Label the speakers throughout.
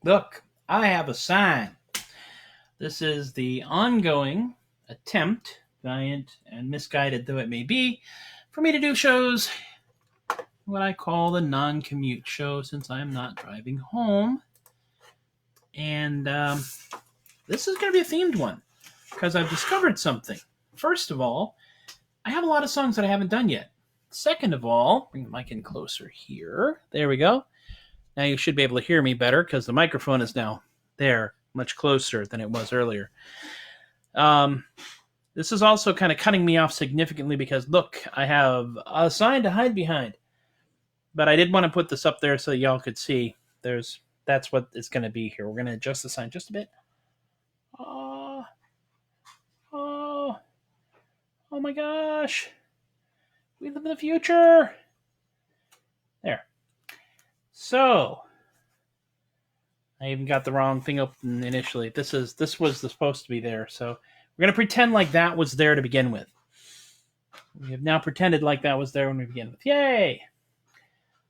Speaker 1: Look, I have a sign. This is the ongoing attempt, valiant and misguided though it may be, for me to do shows, what I call the non-commute show, since I'm not driving home. And this is going to be a themed one, because I've discovered something. First of all, I have a lot of songs that I haven't done yet. Second of all, bring the mic in closer here. There we go. Now you should be able to hear me better, because the microphone is now there, much closer than it was earlier. This is also kind of cutting me off significantly because, look, I have a sign to hide behind. But I did want to put this up there so y'all could see. That's what it's going to be here. We're going to adjust the sign just a bit. Oh my gosh. We live in the future. There. So, I even got the wrong thing open initially. This was supposed to be there. So, we're going to pretend like that was there to begin with. We have now pretended like that was there when we began with. Yay!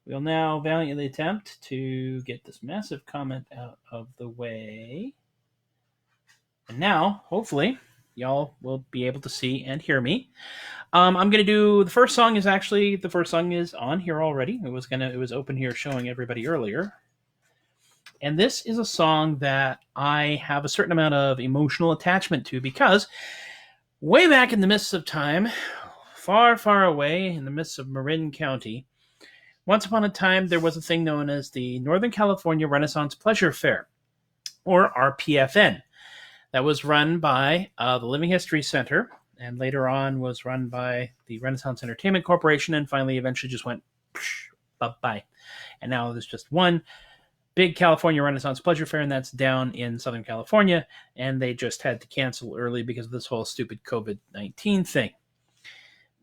Speaker 1: We'll now valiantly attempt to get this massive comment out of the way. And now, hopefully, y'all will be able to see and hear me. I'm going to do, the first song is on here already. It was open here showing everybody earlier. And this is a song that I have a certain amount of emotional attachment to, because way back in the mists of time, far, far away in the midst of Marin County, once upon a time, there was a thing known as the Northern California Renaissance Pleasure Fair, or RPFN, that was run by the Living History Center, and later on was run by the Renaissance Entertainment Corporation, and finally eventually just went bye-bye. And now there's just one big California Renaissance Pleasure Fair, and that's down in Southern California, and they just had to cancel early because of this whole stupid COVID-19 thing.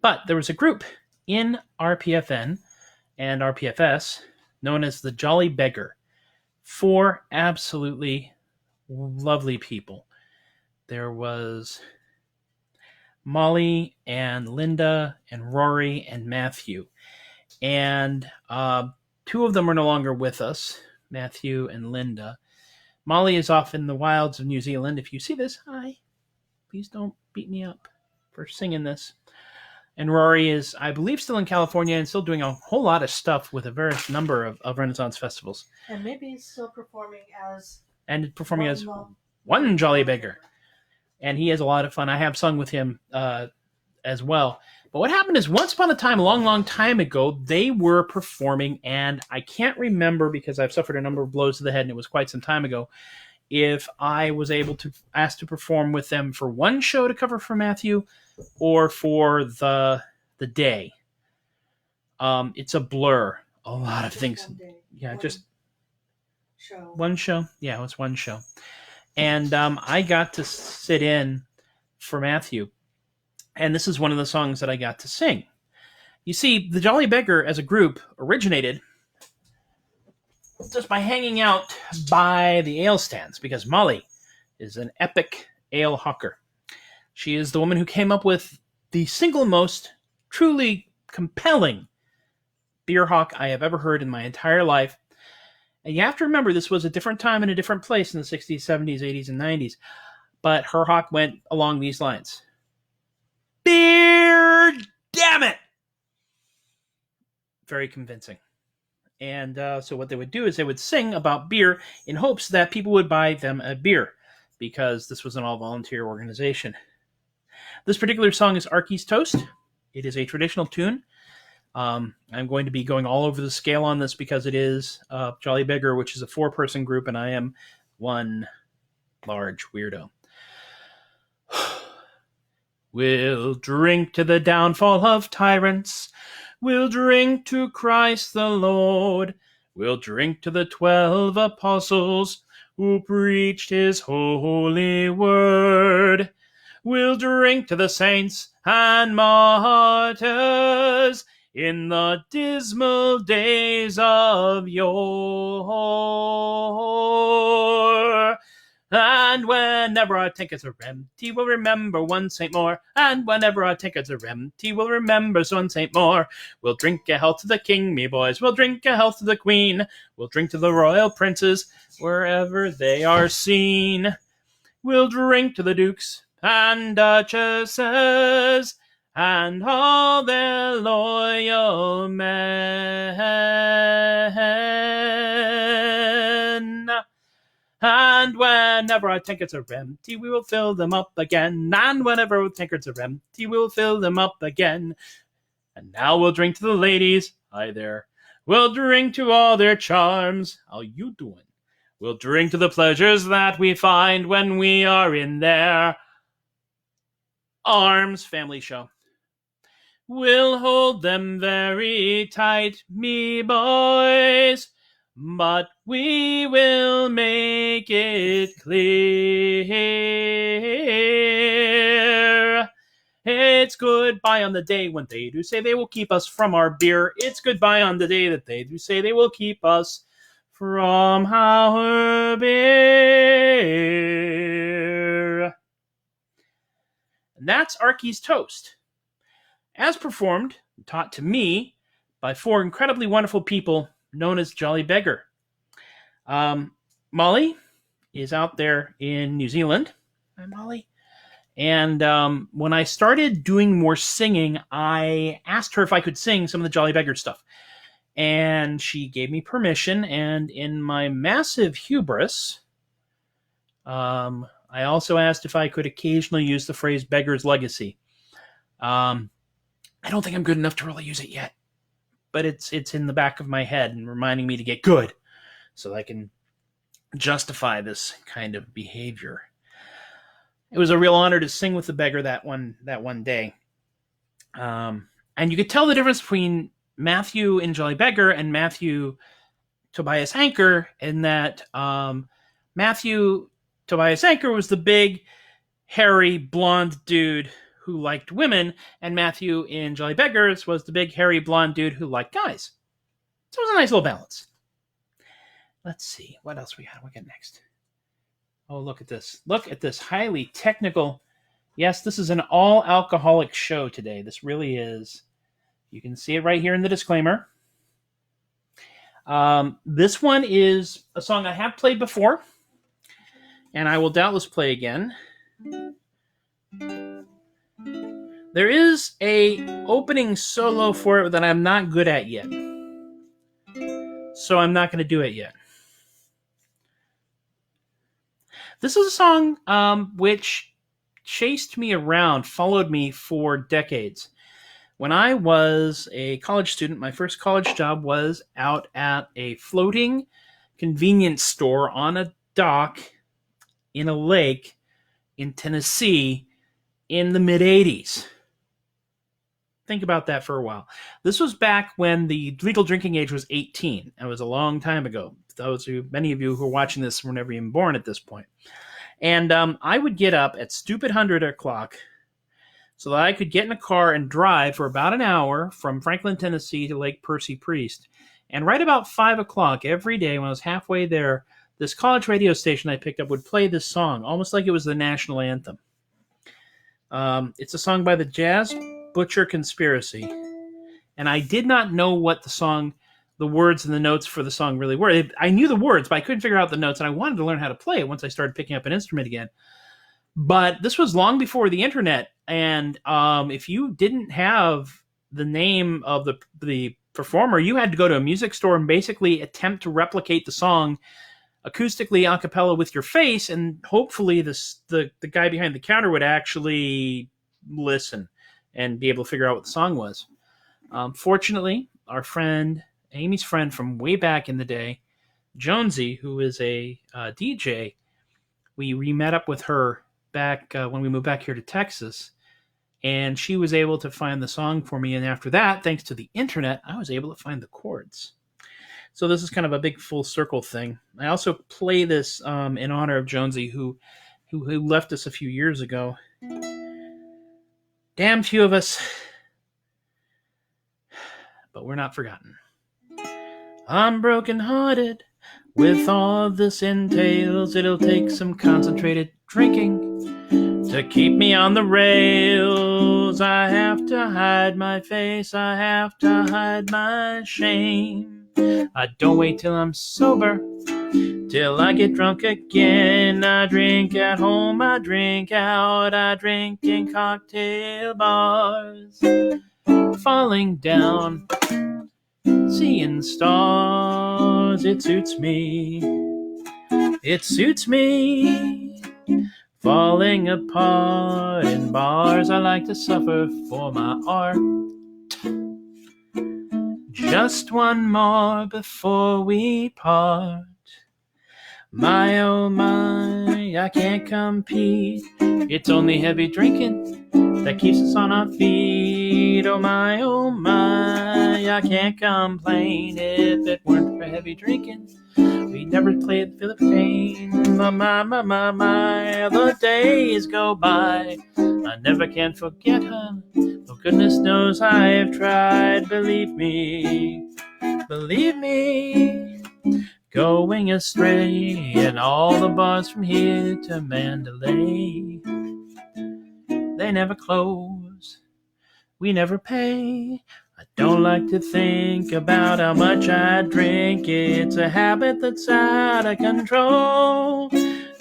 Speaker 1: But there was a group in RPFN and RPFS known as the Jolly Beggar. 4 absolutely lovely people. There was Molly and Linda and Rory and Matthew. And 2 of them are no longer with us, Matthew and Linda. Molly is off in the wilds of New Zealand. If you see this, hi. Please don't beat me up for singing this. And Rory is, I believe, still in California and still doing a whole lot of stuff with a various number of Renaissance festivals.
Speaker 2: And maybe he's still performing as
Speaker 1: one Jolly Beggar. And he has a lot of fun. I have sung with him as well. But what happened is, once upon a time, a long, long time ago, they were performing, and I can't remember, because I've suffered a number of blows to the head, and it was quite some time ago, if I was asked to perform with them for one show to cover for Matthew, or for the day. It's a blur. A lot of things. Yeah, just one show. Yeah, it was one show. And I got to sit in for Matthew. And this is one of the songs that I got to sing. You see, the Jolly Beggar as a group originated just by hanging out by the ale stands, because Molly is an epic ale hawker. She is the woman who came up with the single most truly compelling beer hawk I have ever heard in my entire life. And you have to remember, this was a different time and a different place in the 60s, 70s, 80s, and 90s. But her hawk went along these lines. Beer, damn it! Very convincing. And so what they would do is they would sing about beer in hopes that people would buy them a beer, because this was an all-volunteer organization. This particular song is Arky's Toast. It is a traditional tune. I'm going to be going all over the scale on this because it is Jolly Beggar, which is a 4-person group, and I am one large weirdo. We'll drink to the downfall of tyrants. We'll drink to Christ the Lord. We'll drink to the 12 apostles who preached his holy word. We'll drink to the saints and martyrs in the dismal days of yore. And whenever our tankards are empty, we'll remember one Saint more. And whenever our tankards are empty, we'll remember one Saint more. We'll drink a health to the king, me boys. We'll drink a health to the queen. We'll drink to the royal princes, wherever they are seen. We'll drink to the dukes and duchesses and all their loyal men. And whenever our tankards are empty, we will fill them up again. And whenever our tankards are empty, we will fill them up again. And now we'll drink to the ladies. Hi there. We'll drink to all their charms. How you doing? We'll drink to the pleasures that we find when we are in their arms. Family show. We'll hold them very tight, me boys, but we will make it clear. It's goodbye on the day when they do say they will keep us from our beer. It's goodbye on the day that they do say they will keep us from our beer. And that's Arky's Toast, as performed and taught to me by four incredibly wonderful people known as Jolly Beggar. Molly is out there in New Zealand. Hi, Molly. And when I started doing more singing, I asked her if I could sing some of the Jolly Beggar stuff. And she gave me permission, and in my massive hubris, I also asked if I could occasionally use the phrase beggar's legacy. I don't think I'm good enough to really use it yet, but it's in the back of my head and reminding me to get good so that I can justify this kind of behavior. It was a real honor to sing with the beggar that one day. And you could tell the difference between Matthew in Jolly Beggar and Matthew Tobias Anchor in that Matthew Tobias Anchor was the big, hairy, blonde dude who liked women, and Matthew in Jolly Beggars was the big, hairy, blonde dude who liked guys. So it was a nice little balance. Let's see. What else we got? What we got next? Oh, look at this. Look at this highly technical. Yes, this is an all-alcoholic show today. This really is. You can see it right here in the disclaimer. This one is a song I have played before, and I will doubtless play again. There is a opening solo for it that I'm not good at yet, so I'm not going to do it yet. This is a song which chased me around, followed me for decades. When I was a college student, my first college job was out at a floating convenience store on a dock in a lake in Tennessee in the mid-'80s. Think about that for a while. This was back when the legal drinking age was 18. It was a long time ago. Many of you who are watching this were never even born at this point. And I would get up at stupid 100 o'clock so that I could get in a car and drive for about an hour from Franklin, Tennessee to Lake Percy Priest. And right about 5 o'clock every day when I was halfway there, this college radio station I picked up would play this song, almost like it was the national anthem. It's a song by the Jazz Butcher Conspiracy. And I did not know what the words and the notes for the song really were. I knew the words, but I couldn't figure out the notes, and I wanted to learn how to play it once I started picking up an instrument again. But this was long before the internet, and if you didn't have the name of the performer, you had to go to a music store and basically attempt to replicate the song acoustically a cappella with your face, and hopefully the guy behind the counter would actually listen and be able to figure out what the song was. Fortunately, our friend, Amy's friend from way back in the day, Jonesy, who is a DJ, we met up with her back when we moved back here to Texas, and she was able to find the song for me, and after that, thanks to the internet, I was able to find the chords. So this is kind of a big full circle thing. I also play this in honor of Jonesy, who left us a few years ago. Damn few of us, but we're not forgotten. I'm broken-hearted, With all this entails, it'll take some concentrated drinking to keep me on the rails. I have to hide my face, I have to hide my shame. I don't wait till I'm sober, till I get drunk again. I drink at home, I drink out, I drink in cocktail bars. Falling down, seeing stars, it suits me. It suits me. Falling apart in bars, I like to suffer for my art. Just one more before we part. My oh my, I can't compete. It's only heavy drinking that keeps us on our feet. Oh my, I can't complain. If it weren't for heavy drinking, we'd never play the Philippines. My, the days go by. I never can forget her. Oh, goodness knows I have tried. Believe me, going astray in all the bars from here to Mandalay. They never close, we never pay. I don't like to think about how much I drink. It's a habit that's out of control.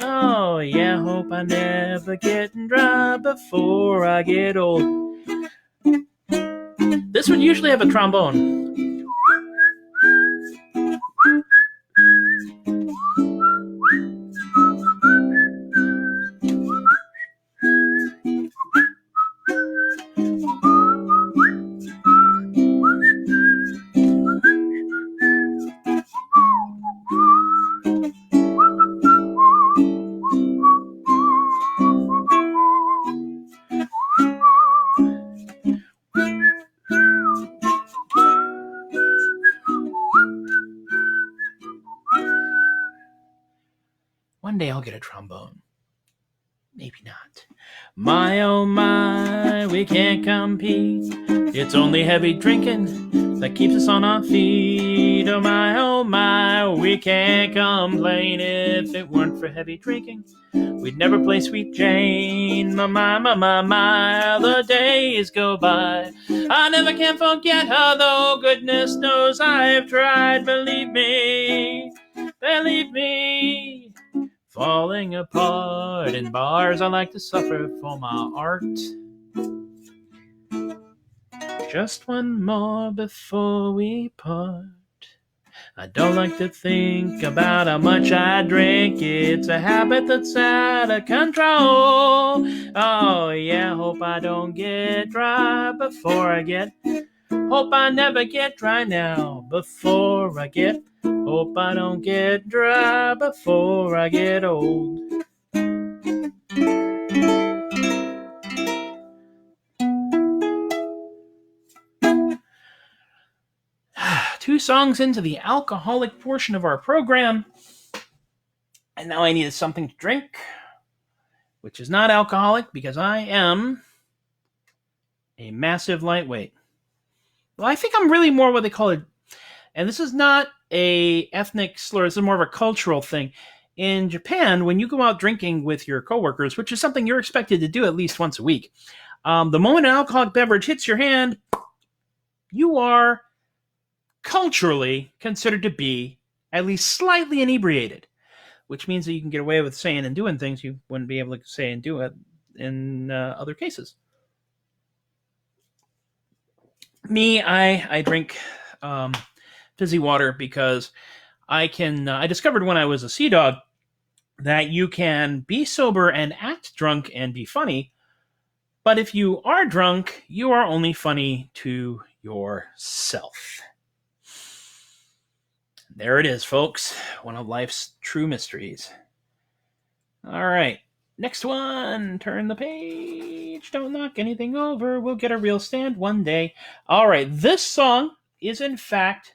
Speaker 1: Oh yeah, hope I never get dry before I get old. This would usually have a trombone. One day I'll get a trombone. Maybe not. My oh my, we can't compete. It's only heavy drinking that keeps us on our feet. Oh my, we can't complain. If it weren't for heavy drinking, we'd never play Sweet Jane. My, the days go by. I never can forget her, though goodness knows I've tried. Believe me. Falling apart in bars, I like to suffer for my art. Just one more before we part. I don't like to think about how much I drink. It's a habit that's out of control. Oh yeah, hope I don't get dry before I get. Hope I never get dry now before I get. Hope I don't get dry before I get old. Two songs into the alcoholic portion of our program, and now I need something to drink, which is not alcoholic because I am a massive lightweight. Well, I think I'm really more what they call it, and this is not a ethnic slur, this is more of a cultural thing. In Japan, when you go out drinking with your coworkers, which is something you're expected to do at least once a week, the moment an alcoholic beverage hits your hand, you are culturally considered to be at least slightly inebriated, which means that you can get away with saying and doing things you wouldn't be able to say and do it in other cases. Me, I drink fizzy water because I discovered when I was a sea dog that you can be sober and act drunk and be funny, but if you are drunk, you are only funny to yourself. There it is, folks. One of life's true mysteries. All right. Next one. Turn the page. Don't knock anything over. We'll get a real stand one day. All right. This song is, in fact,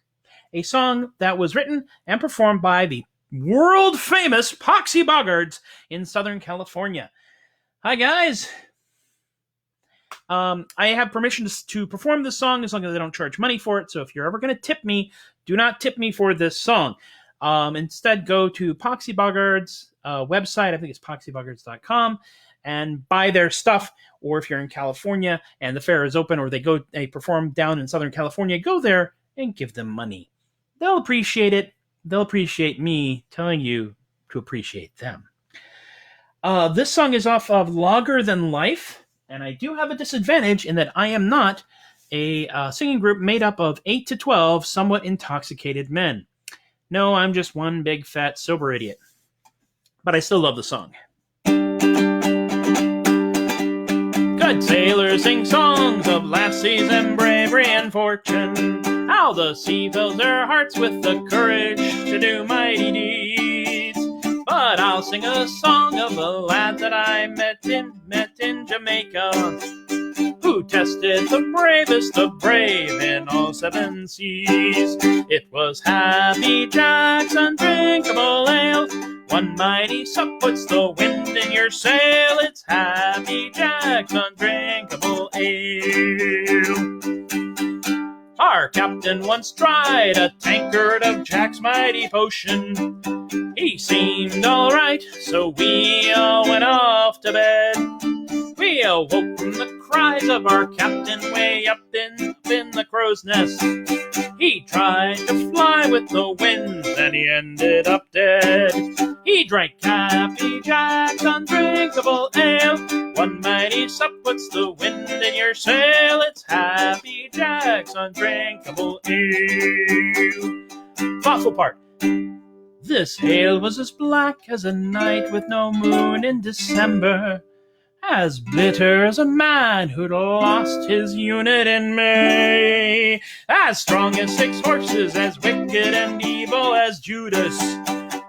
Speaker 1: a song that was written and performed by the world-famous Poxy Boggards in Southern California. Hi, guys. I have permission to perform this song as long as I don't charge money for it. So if you're ever going to tip me, do not tip me for this song. Instead, go to Poxy Boggards website. I think it's poxyboggards.com, and buy their stuff. Or if you're in California and the fair is open, or they perform down in Southern California, go there and give them money. They'll appreciate it. They'll appreciate me telling you to appreciate them. This song is off of Longer Than Life, and I do have a disadvantage in that I am not a singing group made up of 8 to 12 somewhat intoxicated men. No, I'm just one big fat sober idiot. But I still love the song. Good sailors sing songs of lassies and bravery and fortune, how the sea fills their hearts with the courage to do mighty deeds. But I'll sing a song of a lad that I met in Jamaica, who tested the bravest of brave in all 7 seas. It was Happy Jack's Undrinkable Ale. One mighty sup puts the wind in your sail. It's Happy Jack's Undrinkable Ale. Our captain once tried a tankard of Jack's mighty potion. He seemed all right, so we all went off to bed. We awoke from the cries of our captain way up in the crow's nest. He tried to fly with the wind, and he ended up dead. He drank Happy Jack's Undrinkable Ale. One mighty sup puts the wind in your sail. It's Happy Jack's Undrinkable Ale. Thoughtful part. This ale was as black as a night with no moon in December, as bitter as a man who'd lost his unit in May, as strong as 6 horses, as wicked and evil as Judas.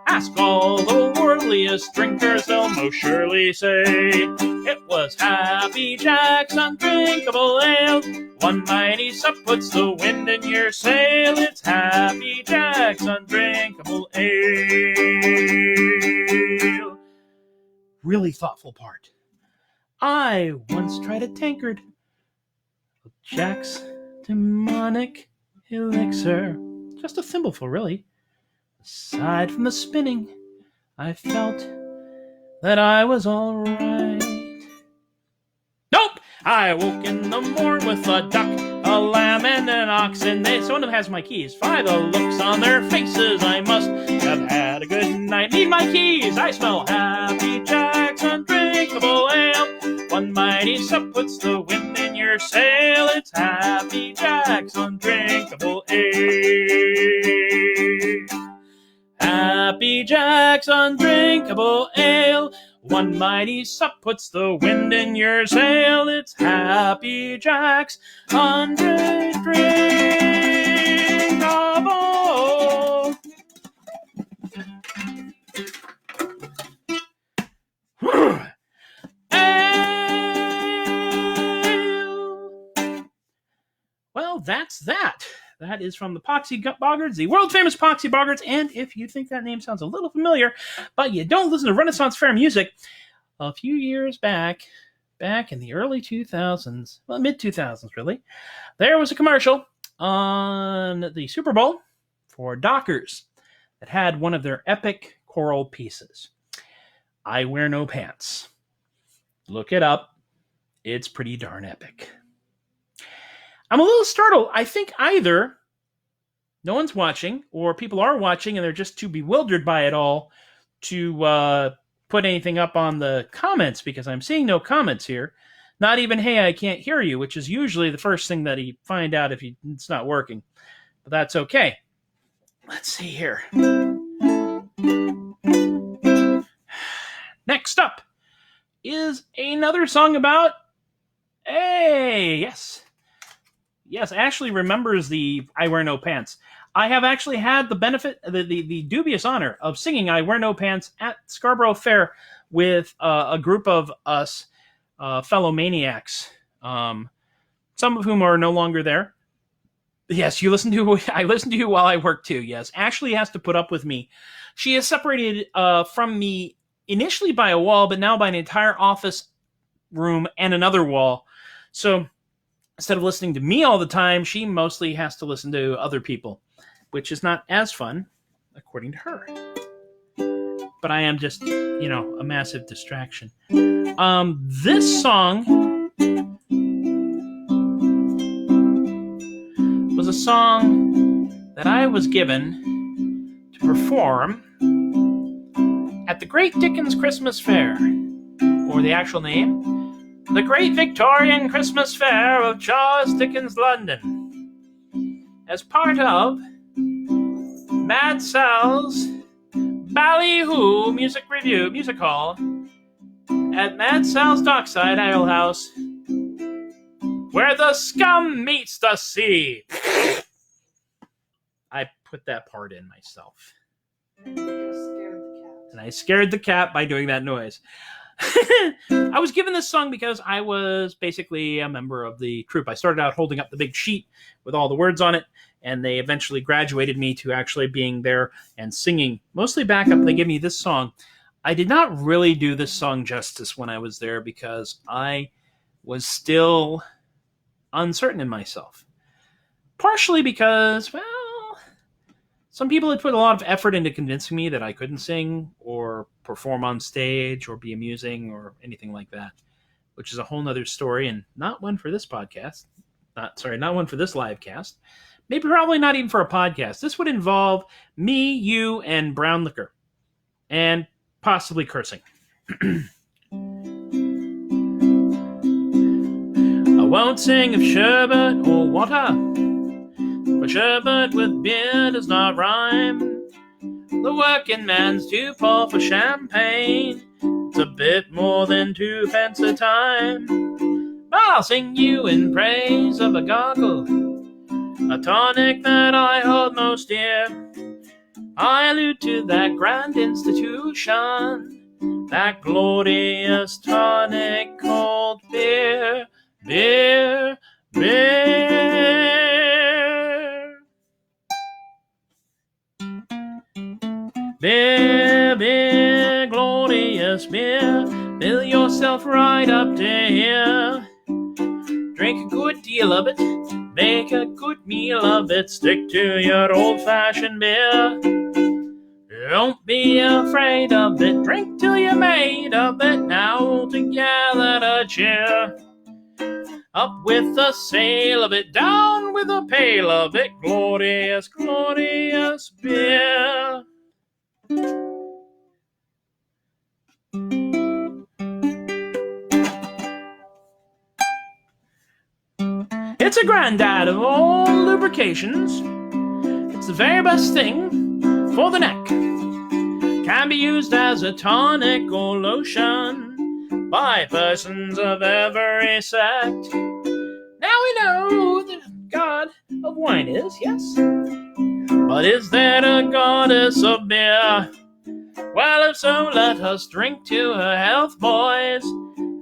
Speaker 1: Ask all the worldliest drinkers, they'll most surely say it was Happy Jack's Undrinkable Ale. One mighty sup puts the wind in your sail. It's Happy Jack's Undrinkable Ale. Really thoughtful part. I once tried a tankard of Jack's demonic elixir. Just a thimbleful, really. Aside from the spinning, I felt that I was all right. Nope! I woke in the morn with a duck, a lamb, and an ox, and one of them has my keys. By the looks on their faces, I must have had a good night. Need my keys! I smell Happy Jack's Undrinkable Ale. One mighty sup puts the wind in your sail. It's Happy Jack's Undrinkable Ale. Happy Jack's Undrinkable Ale. One mighty sup puts the wind in your sail. It's Happy Jack's Undrinkable Ale. Well, that's that. That is from the Poxy Boggards, the world-famous Poxy Boggards. And if you think that name sounds a little familiar, but you don't listen to Renaissance Fair music, a few years back in the early 2000s, well, mid-2000s, really, there was a commercial on the Super Bowl for Dockers that had one of their epic choral pieces, I Wear No Pants. Look it up. It's pretty darn epic. I'm a little startled. I think either no one's watching or people are watching and they're just too bewildered by it all to put anything up on the comments, because I'm seeing no comments here. Not even, hey, I can't hear you, which is usually the first thing that you find out if it's not working. But that's okay. Let's see here. Next up is another song about, Yes, Ashley remembers the I Wear No Pants. I have actually had the benefit, the dubious honor of singing I Wear No Pants at Scarborough Fair with a group of us fellow maniacs, some of whom are no longer there. Yes, I listen to you while I work too, yes. Ashley has to put up with me. She is separated from me initially by a wall, but now by an entire office room and another wall. So instead of listening to me all the time, she mostly has to listen to other people, which is not as fun. according to her. But I am just, a massive distraction. This song was a song that I was given to perform at the Great Dickens Christmas Fair, or the actual name, the Great Victorian Christmas Fair of Charles Dickens, London, as part of Mad Sal's Ballyhoo Music Hall at Mad Sal's Dockside Ale House, where the scum meets the sea. I put that part in myself. And I scared the cat by doing that noise. I was given this song because I was basically a member of the troupe. I started out holding up the big sheet with all the words on it, and they eventually graduated me to actually being there and singing. Mostly backup, they gave me this song. I did not really do this song justice when I was there because I was still uncertain in myself. Partially because, well, some people had put a lot of effort into convincing me that I couldn't sing or perform on stage or be amusing or anything like that, which is a whole nother story and not one for this podcast. Not one for this live cast. Maybe probably not even for a podcast. This would involve me, you, and brown liquor. And possibly cursing. I won't sing of sherbet or water, for sherbet with beer does not rhyme. The working man's too poor for champagne. It's a bit more than 2 pence a time. But I'll sing you in praise of a gargle, a tonic that I hold most dear. I allude to that grand institution, that glorious tonic called beer, beer, beer. Beer, beer, glorious beer, fill yourself right up to here. Drink a good deal of it, make a good meal of it, stick to your old-fashioned beer. Don't be afraid of it, drink till you're made of it, now all together to cheer. Up with the sail of it, down with the pail of it, glorious, glorious beer. It's a granddad of all lubrications. It's the very best thing for the neck. Can be used as a tonic or lotion by persons of every sect. Now we know the god of wine is, yes. But is there a goddess of beer? Well, if so, let us drink to her health, boys,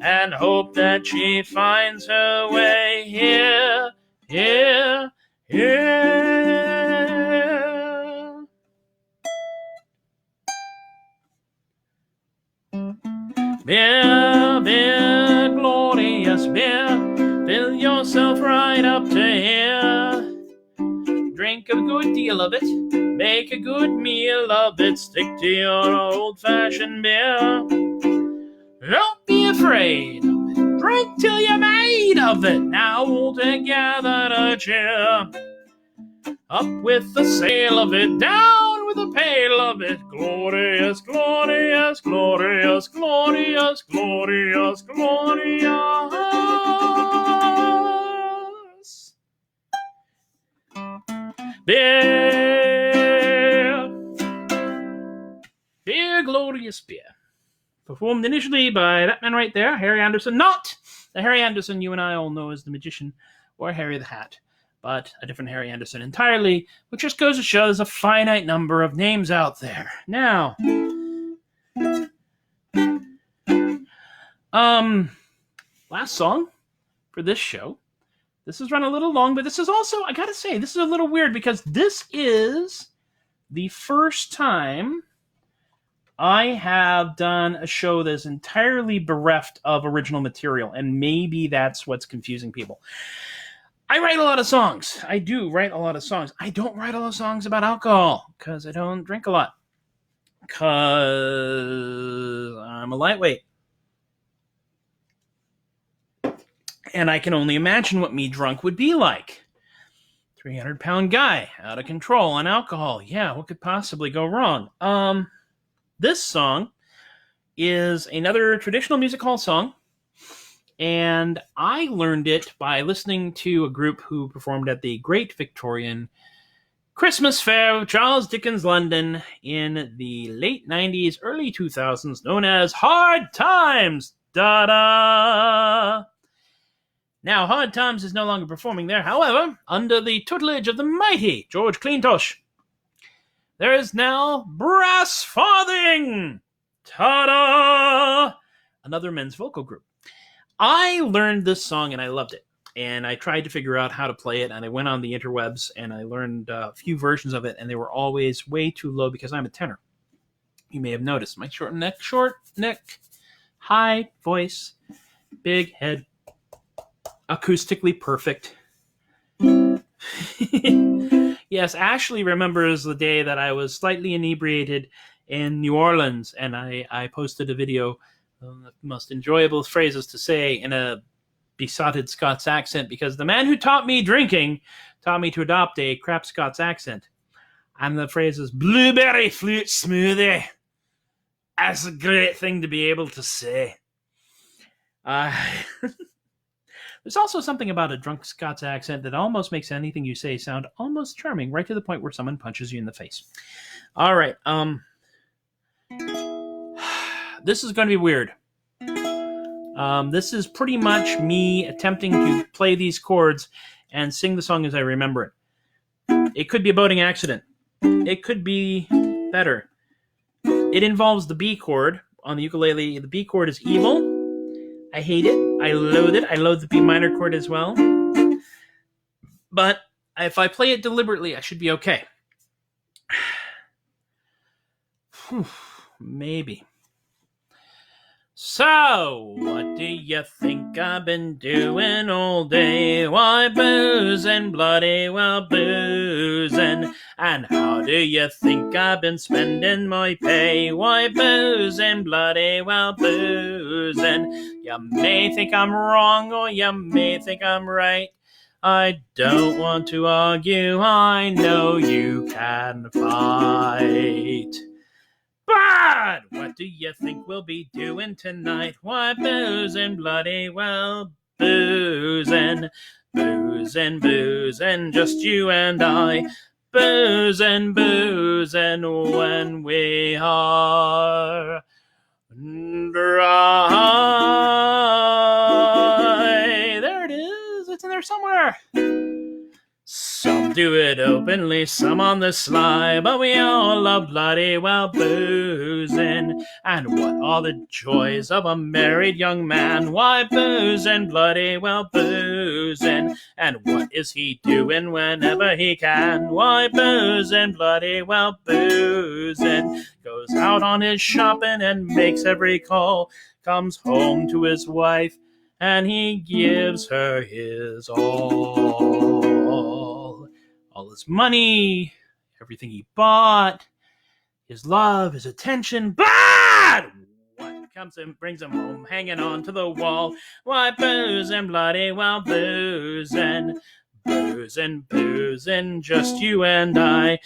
Speaker 1: and hope that she finds her way here, here, here. Beer, beer, glorious beer, fill yourself right up to here. Drink a good deal of it, make a good meal of it, stick to your old-fashioned beer. Don't be afraid of it, drink till you're made of it, now all together to cheer. Up with the sail of it, down with the pail of it, glorious, glorious, glorious, glorious, glorious, glorious. Beer, beer, glorious beer. Performed initially by that man right there, Harry Anderson. Not the Harry Anderson you and I all know as the magician or Harry the Hat, but a different Harry Anderson entirely, which just goes to show there's a finite number of names out there. Now, last song for this show. This is run a little long, but this is also, I gotta say, this is a little weird because this is the first time I have done a show that's entirely bereft of original material, and maybe that's what's confusing people. I write a lot of songs. I do write a lot of songs. I don't write a lot of songs about alcohol because I don't drink a lot. Because I'm a lightweight. And I can only imagine what me drunk would be like. 300-pound guy, out of control on alcohol. Yeah, what could possibly go wrong? This song is another traditional music hall song. And I learned it by listening to a group who performed at the Great Victorian Christmas Fair of Charles Dickens, London in the late 90s, early 2000s, known as Hard Times. Da-da! Now, Hard Times is no longer performing there. However, under the tutelage of the mighty George Cleantosh, there is now Brass Farthing. Ta-da! Another men's vocal group. I learned this song and I loved it. And I tried to figure out how to play it. And I went on the interwebs and I learned a few versions of it. And they were always way too low because I'm a tenor. You may have noticed my short neck, high voice, big head, acoustically perfect. Yes, Ashley remembers the day that I was slightly inebriated in New Orleans, and I posted a video of the most enjoyable phrases to say in a besotted Scots accent, because the man who taught me drinking taught me to adopt a crap Scots accent. And the phrase is, blueberry flute smoothie. That's a great thing to be able to say. There's also something about a drunk Scots accent that almost makes anything you say sound almost charming, right to the point where someone punches you in the face. All right. This is going to be weird. This is pretty much me attempting to play these chords and sing the song as I remember it. It could be a boating accident. It could be better. It involves the B chord on the ukulele. The B chord is evil. I hate it. I loathe it. I loathe the B minor chord as well. But if I play it deliberately, I should be okay. Maybe. So, what do you think I've been doing all day? Why, boozing, bloody well boozing. And how do you think I've been spending my pay? Why, boozing, bloody well boozing. You may think I'm wrong or you may think I'm right. I don't want to argue, I know you can fight. But what do you think we'll be doing tonight? Why, boozing, bloody well boozing. Boozing, boozing, just you and I. Boozing, boozing when we are dry. There it is. It's in there somewhere. Some do it openly, some on the sly, but we all love bloody well boozing. And what are the joys of a married young man? Why, boozing, bloody well boozing. And what is he doing whenever he can? Why, boozing, bloody well boozing. Goes out on his shopping and makes every call. Comes home to his wife and he gives her his all his money, everything he bought, his love, his attention. But what comes and brings him home, hanging on to the wall? Why, boozing, bloody well boozing. Boozing, boozing, just you and I.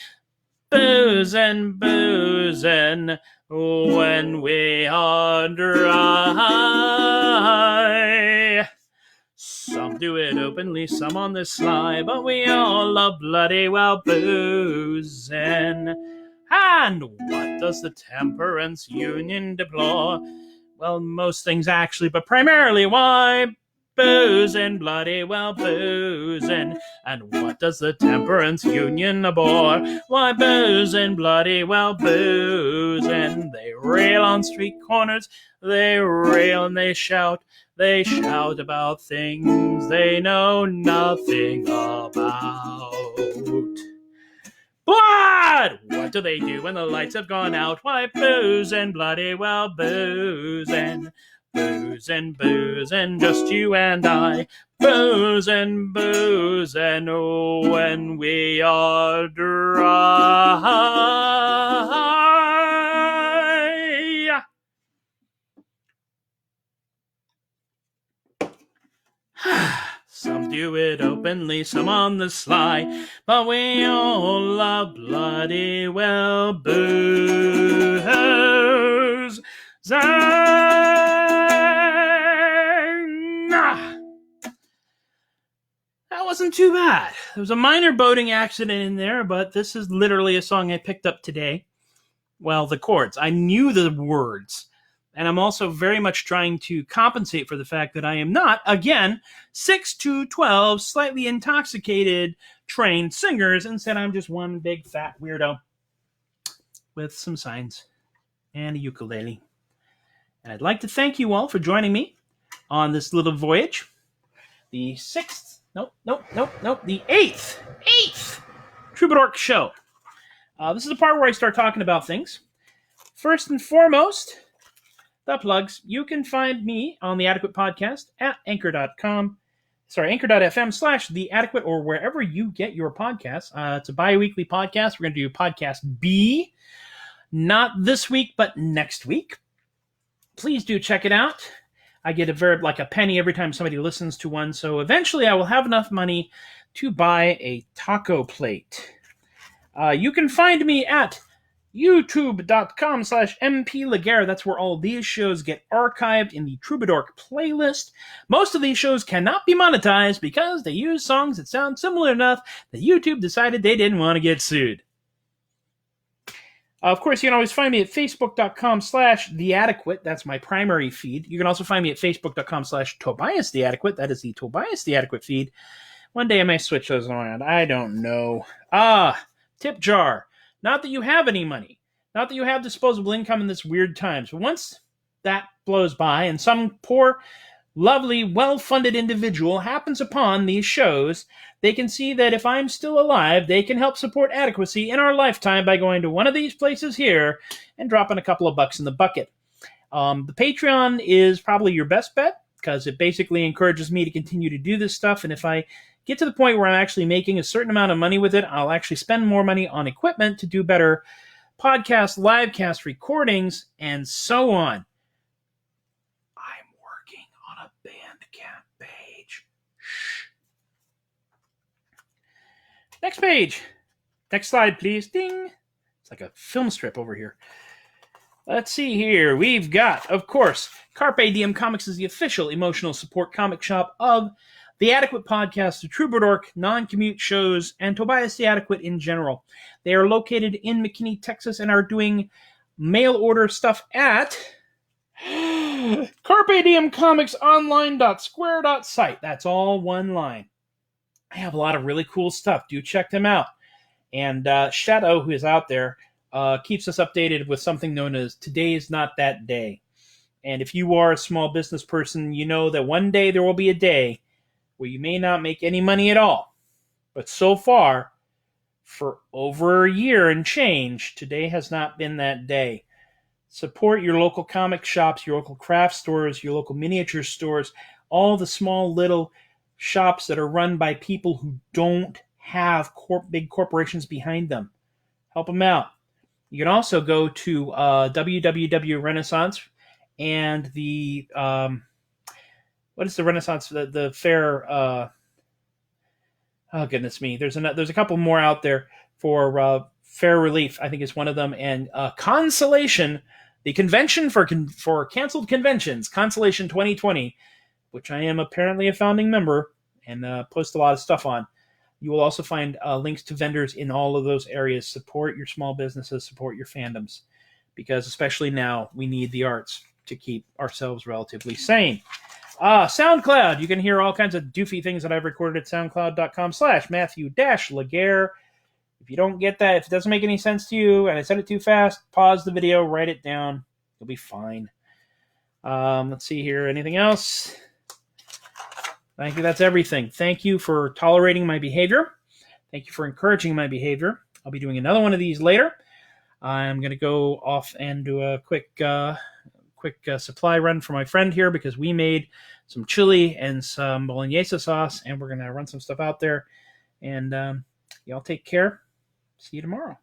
Speaker 1: Boozing, boozing, when we are dry. Some do it openly, some on the sly, but we all love bloody well boozing. And what does the Temperance Union deplore? Well, most things actually, but primarily why? Boozing, bloody well boozing. And what does the Temperance Union abhor? Why, boozing, bloody well boozing. They rail on street corners, they rail and they shout. They shout about things they know nothing about. But what do they do when the lights have gone out? Why, boozing, bloody well boozing. Boozin', just you and I. Boozin', oh, when we are dry. Some do it openly, some on the sly, but we all love bloody well booze. That wasn't too bad. There was a minor boating accident in there, but this is literally a song I picked up today. Well, the chords. I knew the words. And I'm also very much trying to compensate for the fact that I am not, again, 6 to 12, slightly intoxicated, trained singers. Instead, I'm just one big fat weirdo with some signs and a ukulele. And I'd like to thank you all for joining me on this little voyage. The eighth Troubadork show. This is the part where I start talking about things. First and foremost, the plugs. You can find me on the Adequate Podcast at anchor.fm/The Adequate, or wherever you get your podcasts. It's a bi-weekly podcast. We're going to do podcast B, not this week, but next week. Please do check it out. I get a penny every time somebody listens to one, so eventually I will have enough money to buy a taco plate. You can find me at youtube.com/mplegare. That's where all these shows get archived in the Troubadork playlist. Most of these shows cannot be monetized because they use songs that sound similar enough that YouTube decided they didn't want to get sued. Of course, you can always find me at facebook.com/theadequate. That's my primary feed. You can also find me at facebook.com/TobiasTheAdequate. That is the Tobias the Adequate feed. One day I may switch those around. I don't know. Tip jar. Not that you have any money. Not that you have disposable income in this weird times. But once that blows by and some poor, lovely, well-funded individual happens upon these shows, they can see that if I'm still alive, they can help support adequacy in our lifetime by going to one of these places here and dropping a couple of bucks in the bucket. The Patreon is probably your best bet because it basically encourages me to continue to do this stuff. And if I get to the point where I'm actually making a certain amount of money with it, I'll actually spend more money on equipment to do better podcast, livecast recordings, and so on. I'm working on a Bandcamp page. Shh. Next page. Next slide, please. Ding. It's like a film strip over here. Let's see here. We've got, of course, Carpe Diem Comics is the official emotional support comic shop of the Adequate Podcast, the Troubadork, non-commute shows, and Tobias the Adequate in general. They are located in McKinney, Texas, and are doing mail order stuff at Carpe Diem Comics Online.square.site. That's all one line. I have a lot of really cool stuff. Do check them out. And Shadow, who is out there, keeps us updated with something known as Today's Not That Day. And if you are a small business person, you know that one day there will be a day where you may not make any money at all. But so far, for over a year and change, today has not been that day. Support your local comic shops, your local craft stores, your local miniature stores, all the small little shops that are run by people who don't have big corporations behind them. Help them out. You can also go to WWW Renaissance and the what is the Renaissance? The fair. Oh goodness me! There's a couple more out there for Fair Relief. I think is one of them, and Consolation, the convention for canceled conventions, Consolation 2020, which I am apparently a founding member and post a lot of stuff on. You will also find links to vendors in all of those areas. Support your small businesses, support your fandoms, because especially now we need the arts to keep ourselves relatively sane. SoundCloud. You can hear all kinds of doofy things that I've recorded at soundcloud.com/Matthew-Laguerre. If you don't get that, if it doesn't make any sense to you and I said it too fast, pause the video, write it down. You'll be fine. Let's see here. Anything else? Thank you. That's everything. Thank you for tolerating my behavior. Thank you for encouraging my behavior. I'll be doing another one of these later. I'm going to go off and do a quick quick supply run for my friend here because we made some chili and some bolognese sauce, and we're going to run some stuff out there. And y'all take care. See you tomorrow.